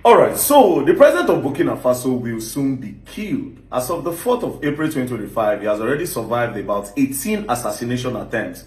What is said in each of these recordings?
Alright, so the president of Burkina Faso will soon be killed. As of the 4th of April 2025, he has already survived about 18 assassination attempts.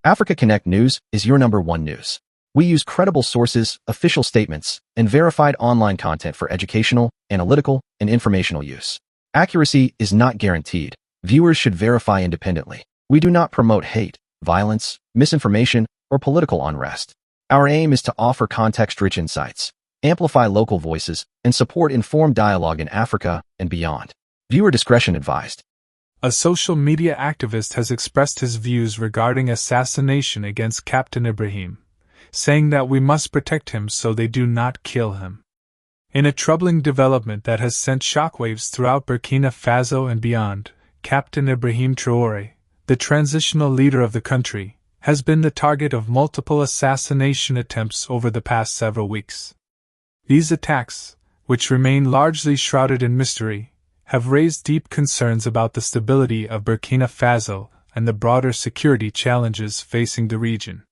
Africa Connect News is your #1 news. We use credible sources, official statements, and verified online content for educational, analytical, and informational use. Accuracy is not guaranteed. Viewers should verify independently. We do not promote hate, violence, misinformation, or political unrest. Our aim is to offer context-rich insights, amplify local voices, and support informed dialogue in Africa and beyond. Viewer discretion advised. A social media activist has expressed his views regarding assassination against Captain Ibrahim, saying that we must protect him so they do not kill him. In a troubling development that has sent shockwaves throughout Burkina Faso and beyond, Captain Ibrahim Traoré, the transitional leader of the country, has been the target of multiple assassination attempts over the past several weeks. These attacks, which remain largely shrouded in mystery, have raised deep concerns about the stability of Burkina Faso and the broader security challenges facing the region.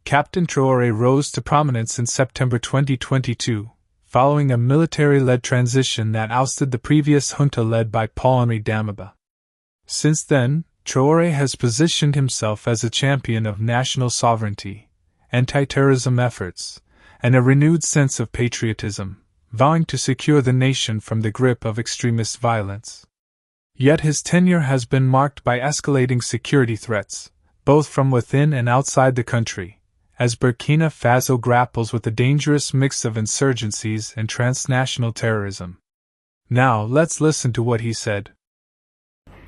Captain Traoré rose to prominence in September 2022, following a military-led transition that ousted the previous junta led by Paul-Henri Damiba. Since then, Traoré has positioned himself as a champion of national sovereignty, anti-terrorism efforts, and a renewed sense of patriotism, vowing to secure the nation from the grip of extremist violence. Yet his tenure has been marked by escalating security threats, both from within and outside the country, as Burkina Faso grapples with a dangerous mix of insurgencies and transnational terrorism. Now, let's listen to what he said.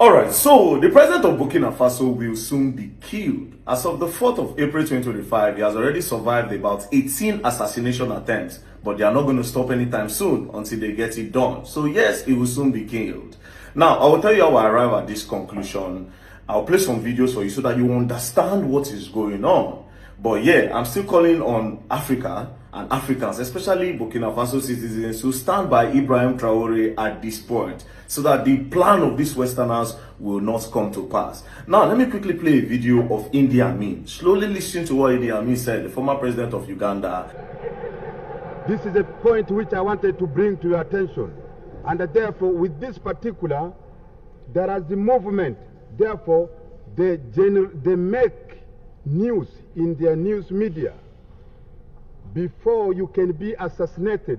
Alright, so the president of Burkina Faso will soon be killed. As of the 4th of April 2025, he has already survived about 18 assassination attempts, but they are not going to stop anytime soon until they get it done. So yes, he will soon be killed. Now, I will tell you how I arrive at this conclusion. I'll play some videos for you so that you understand what is going on. But yeah, I'm still calling on Africa and Africans, especially Burkina Faso citizens, to stand by Ibrahim Traoré at this point, so that the plan of these Westerners will not come to pass. Now, let me quickly play a video of Idi Amin. Slowly listen to what Idi Amin said, the former president of Uganda. This is a point which I wanted to bring to your attention. And therefore, with this particular, there is the movement. Therefore, they make news in their news media. Before you can be assassinated,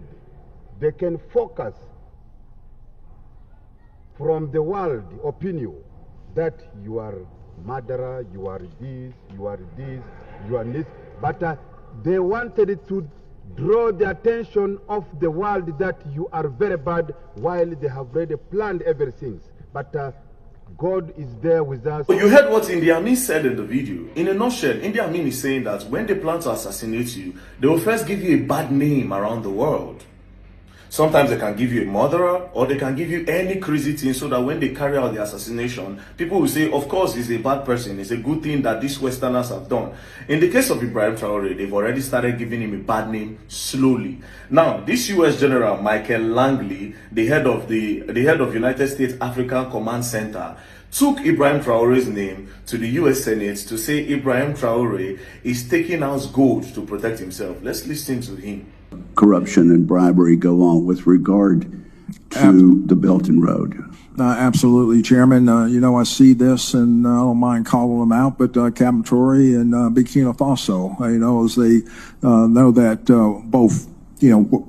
they can focus from the world opinion that you are murderer, you are this, you are this, you are this. But they wanted to draw the attention of the world that you are very bad, while they have already planned everything. But God is there with us. You heard what Idi Amin said in the video. In a nutshell, Idi Amin is saying that when they plan to assassinate you, they will first give you a bad name around the world. Sometimes they can give you a murderer, or they can give you any crazy thing, so that when they carry out the assassination, people will say, of course, he's a bad person. It's a good thing that these Westerners have done. In the case of Ibrahim Traoré, they've already started giving him a bad name slowly. Now, this US General Michael Langley, the head of United States African Command Center, took Ibrahim Traoré's name to the US Senate to say Ibrahim Traoré is taking out gold to protect himself. Let's listen to him. Corruption and bribery go on with regard to the Belt and Road. Absolutely, Chairman. I see this, and I don't mind calling them out, but Captain Traoré and Burkina Faso, as they know that both,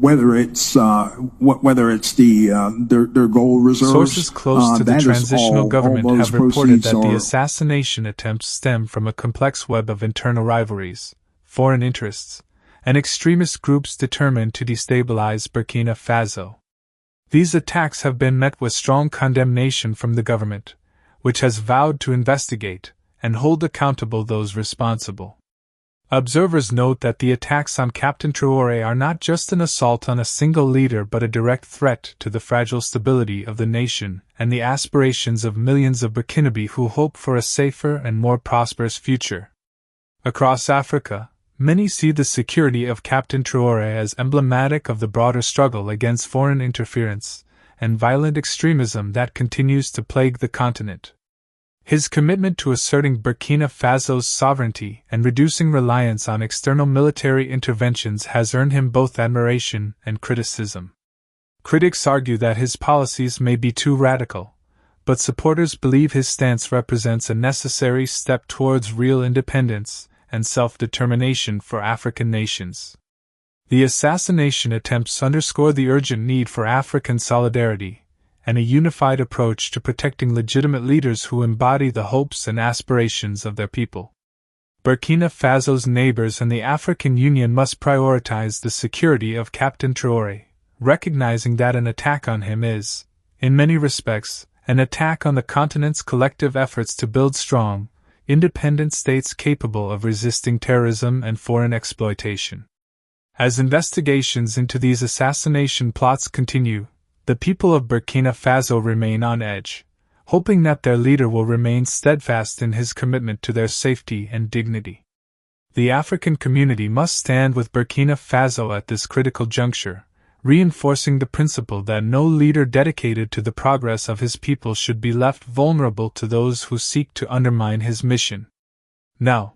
whether it's their gold reserves. Sources close to the transitional government have reported that the assassination attempts stem from a complex web of internal rivalries, foreign interests, and extremist groups determined to destabilize Burkina Faso. These attacks have been met with strong condemnation from the government, which has vowed to investigate and hold accountable those responsible. Observers note that the attacks on Captain Traoré are not just an assault on a single leader but a direct threat to the fragile stability of the nation and the aspirations of millions of Burkinabe who hope for a safer and more prosperous future. Across Africa, many see the security of Captain Traoré as emblematic of the broader struggle against foreign interference and violent extremism that continues to plague the continent. His commitment to asserting Burkina Faso's sovereignty and reducing reliance on external military interventions has earned him both admiration and criticism. Critics argue that his policies may be too radical, but supporters believe his stance represents a necessary step towards real independence and self-determination for African nations. The assassination attempts underscore the urgent need for African solidarity and a unified approach to protecting legitimate leaders who embody the hopes and aspirations of their people. Burkina Faso's neighbors and the African Union must prioritize the security of Captain Traoré, recognizing that an attack on him is, in many respects, an attack on the continent's collective efforts to build strong, independent states capable of resisting terrorism and foreign exploitation. As investigations into these assassination plots continue, the people of Burkina Faso remain on edge, hoping that their leader will remain steadfast in his commitment to their safety and dignity. The African community must stand with Burkina Faso at this critical juncture, reinforcing the principle that no leader dedicated to the progress of his people should be left vulnerable to those who seek to undermine his mission. Now,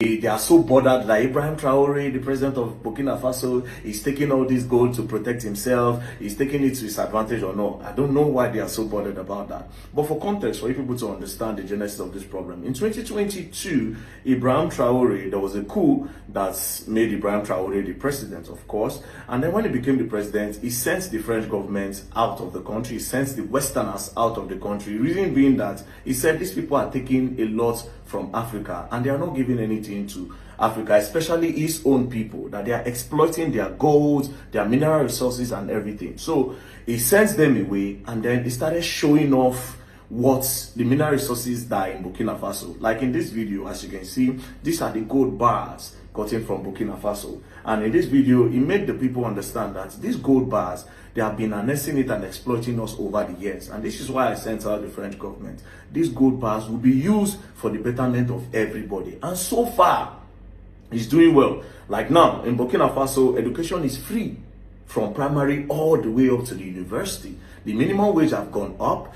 they are so bothered that Ibrahim Traoré, the president of Burkina Faso, is taking all this gold to protect himself. He's taking it to his advantage or not. I don't know why they are so bothered about that. But for context, for you people to understand the genesis of this problem, in 2022, Ibrahim Traoré, there was a coup that made Ibrahim Traoré the president, of course. And then when he became the president, he sent the French government out of the country. He sent the Westerners out of the country. Reason being that he said these people are taking a lot from Africa and they are not giving anything to Africa, especially his own people, that they are exploiting their gold, their mineral resources and everything. So he sends them away and then he started showing off what the mineral resources that are in Burkina Faso. Like in this video, as you can see, these are the gold bars gotten from Burkina Faso. And in this video, he made the people understand that these gold bars, they have been harnessing it and exploiting us over the years. And this is why I sent out the French government. These gold bars will be used for the betterment of everybody. And so far, he's doing well. Like now, in Burkina Faso, education is free from primary all the way up to the university. The minimum wage have gone up.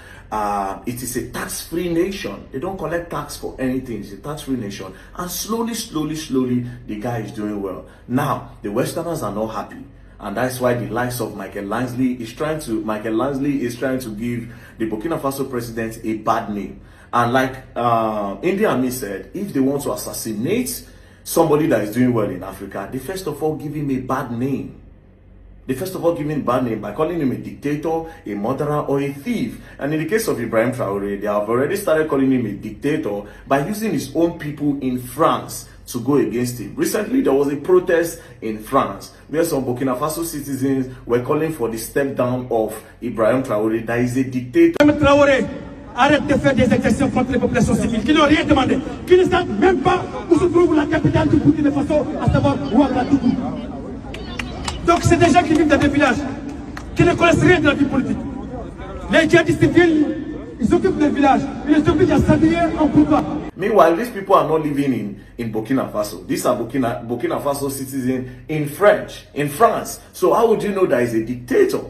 It is a tax-free nation. They don't collect tax for anything. It's a tax-free nation. And slowly, the guy is doing well. Now, the Westerners are not happy. And that's why the likes of Michael Lansley is trying to give the Burkina Faso president a bad name. And like Idi Amin said, if they want to assassinate somebody that is doing well in Africa, they first of all give him a bad name. They first of all give him a bad name by calling him a dictator, a murderer, or a thief. And in the case of Ibrahim Traoré, they have already started calling him a dictator by using his own people in France to go against him. Recently, there was a protest in France where some Burkina Faso citizens were calling for the step down of Ibrahim Traoré, that is a dictator. Traoré, arrête de faire des exactions contre les populations civiles qui n'ont rien demandé, qui ne savent même pas où se trouve la capitale du Burkina Faso, à savoir Ouagadougou. Donc c'est des gens qui vivent dans des villages, qui ne connaissent rien de la vie politique. Les djihadistes viennent, ils s'occupent des villages, ils les obligent à s'habiller en combat. Meanwhile, these people are not living in Burkina Faso. These are Burkina Faso citizens in France. So how would you know that he's a dictator?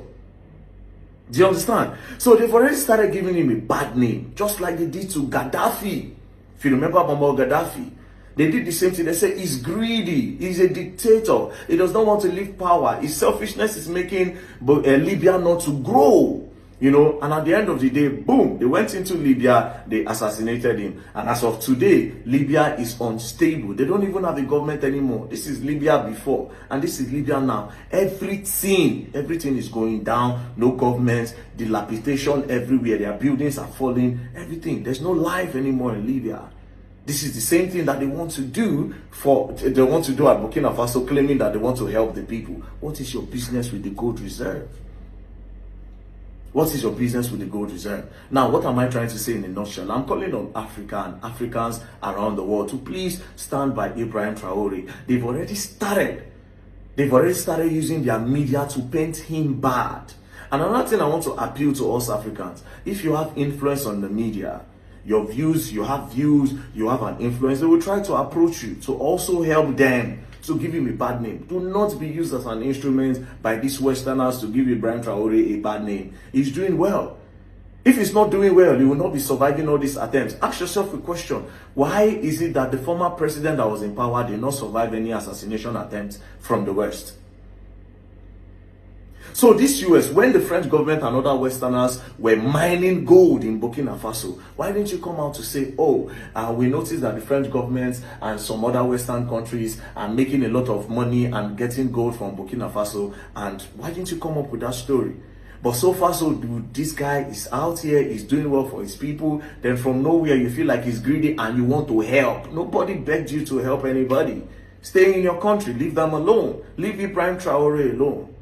Do you understand? So they've already started giving him a bad name, just like they did to Gaddafi. If you remember Muammar Gaddafi, they did the same thing. They said he's greedy, he's a dictator, he does not want to leave power. His selfishness is making Libya not to grow. You know, and at the end of the day, boom, they went into Libya, they assassinated him. And as of today, Libya is unstable. They don't even have a government anymore. This is Libya before, and this is Libya now. Everything is going down. No government, dilapidation everywhere. Their buildings are falling, everything. There's no life anymore in Libya. This is the same thing that they want to do at Burkina Faso, claiming that they want to help the people. What is your business with the gold reserve? What is your business with the gold reserve? Now, what am I trying to say in a nutshell? I'm calling on Africa and Africans around the world to please stand by Ibrahim Traoré. They've already started using their media to paint him bad. And another thing I want to appeal to us Africans, if you have influence on the media, you have an influence, they will try to approach you to also help them to give him a bad name. Do not be used as an instrument by these Westerners to give Ibrahim Traoré a bad name. He's doing well. If he's not doing well, he will not be surviving all these attempts. Ask yourself a question. Why is it that the former president that was in power did not survive any assassination attempts from the West? So this US, when the French government and other Westerners were mining gold in Burkina Faso, why didn't you come out to say, oh, we noticed that the French government and some other Western countries are making a lot of money and getting gold from Burkina Faso, and why didn't you come up with that story? But so far so good, this guy is out here, he's doing well for his people, then from nowhere you feel like he's greedy and you want to help. Nobody begged you to help anybody. Stay in your country, leave them alone. Leave Ibrahim Traoré alone.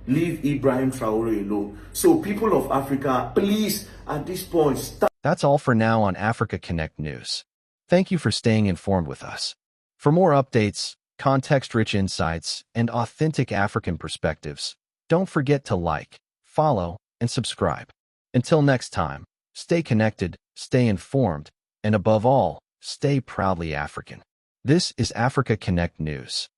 Leave Ibrahim Traoré alone. So people of Africa, please, at this point, stop. That's all for now on Africa Connect News. Thank you for staying informed with us. For more updates, context-rich insights, and authentic African perspectives, don't forget to like, follow, and subscribe. Until next time, stay connected, stay informed, and above all, stay proudly African. This is Africa Connect News.